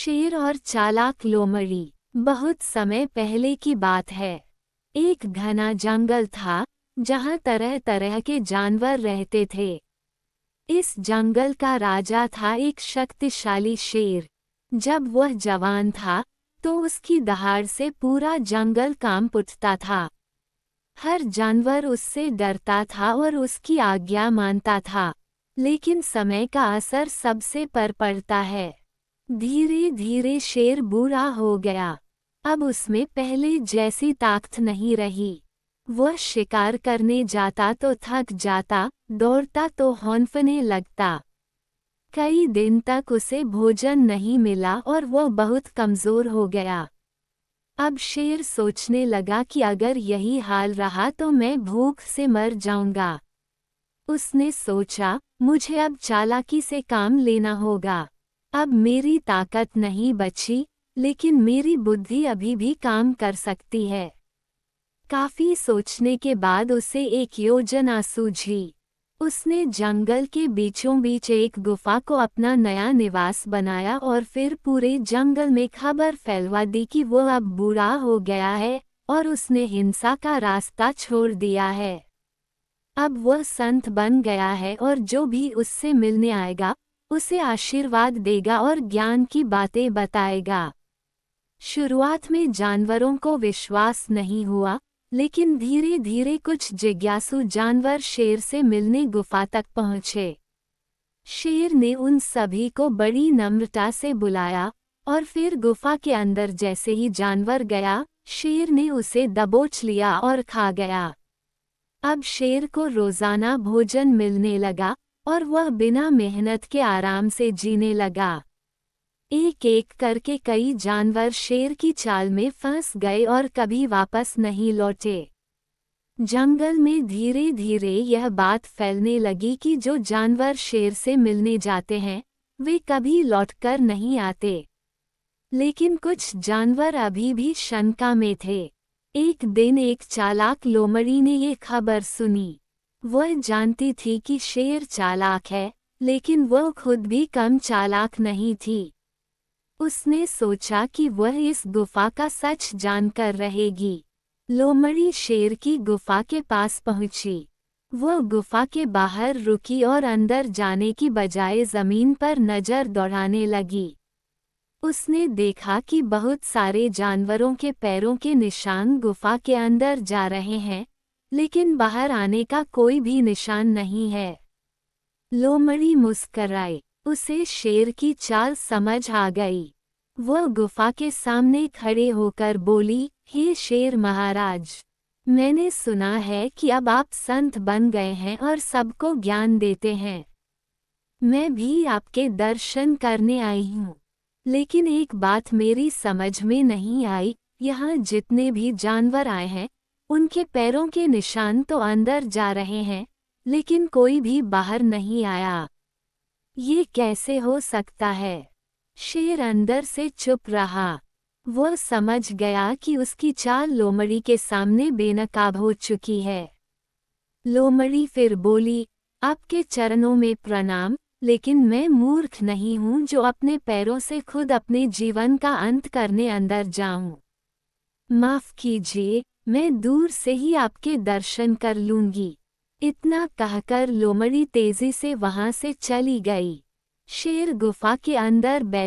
शेर और चालाक लोमड़ी। बहुत समय पहले की बात है। एक घना जंगल था जहाँ तरह तरह के जानवर रहते थे। इस जंगल का राजा था एक शक्तिशाली शेर। जब वह जवान था तो उसकी दहाड़ से पूरा जंगल कांप उठता था। हर जानवर उससे डरता था और उसकी आज्ञा मानता था। लेकिन समय का असर सबसे पर पड़ता है। धीरे धीरे शेर बूढ़ा हो गया। अब उसमें पहले जैसी ताकत नहीं रही। वह शिकार करने जाता तो थक जाता, दौड़ता तो हौंफने लगता। कई दिन तक उसे भोजन नहीं मिला और वह बहुत कमजोर हो गया। अब शेर सोचने लगा कि अगर यही हाल रहा तो मैं भूख से मर जाऊंगा। उसने सोचा, मुझे अब चालाकी से काम लेना होगा। अब मेरी ताकत नहीं बची, लेकिन मेरी बुद्धि अभी भी काम कर सकती है। काफी सोचने के बाद उसे एक योजना सूझी। उसने जंगल के बीचों बीच एक गुफा को अपना नया निवास बनाया और फिर पूरे जंगल में खबर फैलवा दी कि वो अब बूढ़ा हो गया है और उसने हिंसा का रास्ता छोड़ दिया है। अब वह संत बन गया है और जो भी उससे मिलने आएगा उसे आशीर्वाद देगा और ज्ञान की बातें बताएगा। शुरुआत में जानवरों को विश्वास नहीं हुआ, लेकिन धीरे धीरे कुछ जिज्ञासु जानवर शेर से मिलने गुफा तक पहुँचे। शेर ने उन सभी को बड़ी नम्रता से बुलाया और फिर गुफा के अंदर जैसे ही जानवर गया, शेर ने उसे दबोच लिया और खा गया। अब शेर को रोजाना भोजन मिलने लगा और वह बिना मेहनत के आराम से जीने लगा। एक एक करके कई जानवर शेर की चाल में फंस गए और कभी वापस नहीं लौटे। जंगल में धीरे धीरे यह बात फैलने लगी कि जो जानवर शेर से मिलने जाते हैं वे कभी लौटकर नहीं आते। लेकिन कुछ जानवर अभी भी शंका में थे। एक दिन एक चालाक लोमड़ी ने ये खबर सुनी। वह जानती थी कि शेर चालाक है, लेकिन वह खुद भी कम चालाक नहीं थी। उसने सोचा कि वह इस गुफा का सच जानकर रहेगी। लोमड़ी शेर की गुफा के पास पहुंची। वह गुफा के बाहर रुकी और अंदर जाने की बजाय जमीन पर नजर दौड़ाने लगी। उसने देखा कि बहुत सारे जानवरों के पैरों के निशान गुफा के अंदर जा रहे हैं, लेकिन बाहर आने का कोई भी निशान नहीं है। लोमड़ी मुस्कराई। उसे शेर की चाल समझ आ गई। वह गुफा के सामने खड़े होकर बोली, हे शेर महाराज, मैंने सुना है कि अब आप संत बन गए हैं और सबको ज्ञान देते हैं। मैं भी आपके दर्शन करने आई हूँ। लेकिन एक बात मेरी समझ में नहीं आई, यहाँ जितने भी जानवर आए हैं उनके पैरों के निशान तो अंदर जा रहे हैं, लेकिन कोई भी बाहर नहीं आया। ये कैसे हो सकता है? शेर अंदर से चुप रहा। वह समझ गया कि उसकी चाल लोमड़ी के सामने बेनकाब हो चुकी है। लोमड़ी फिर बोली, आपके चरणों में प्रणाम, लेकिन मैं मूर्ख नहीं हूँ जो अपने पैरों से खुद अपने जीवन का अंत करने अंदर जाऊं। माफ कीजिए, मैं दूर से ही आपके दर्शन कर लूंगी। इतना कहकर लोमड़ी तेजी से वहां से चली गई। शेर गुफा के अंदर बैठ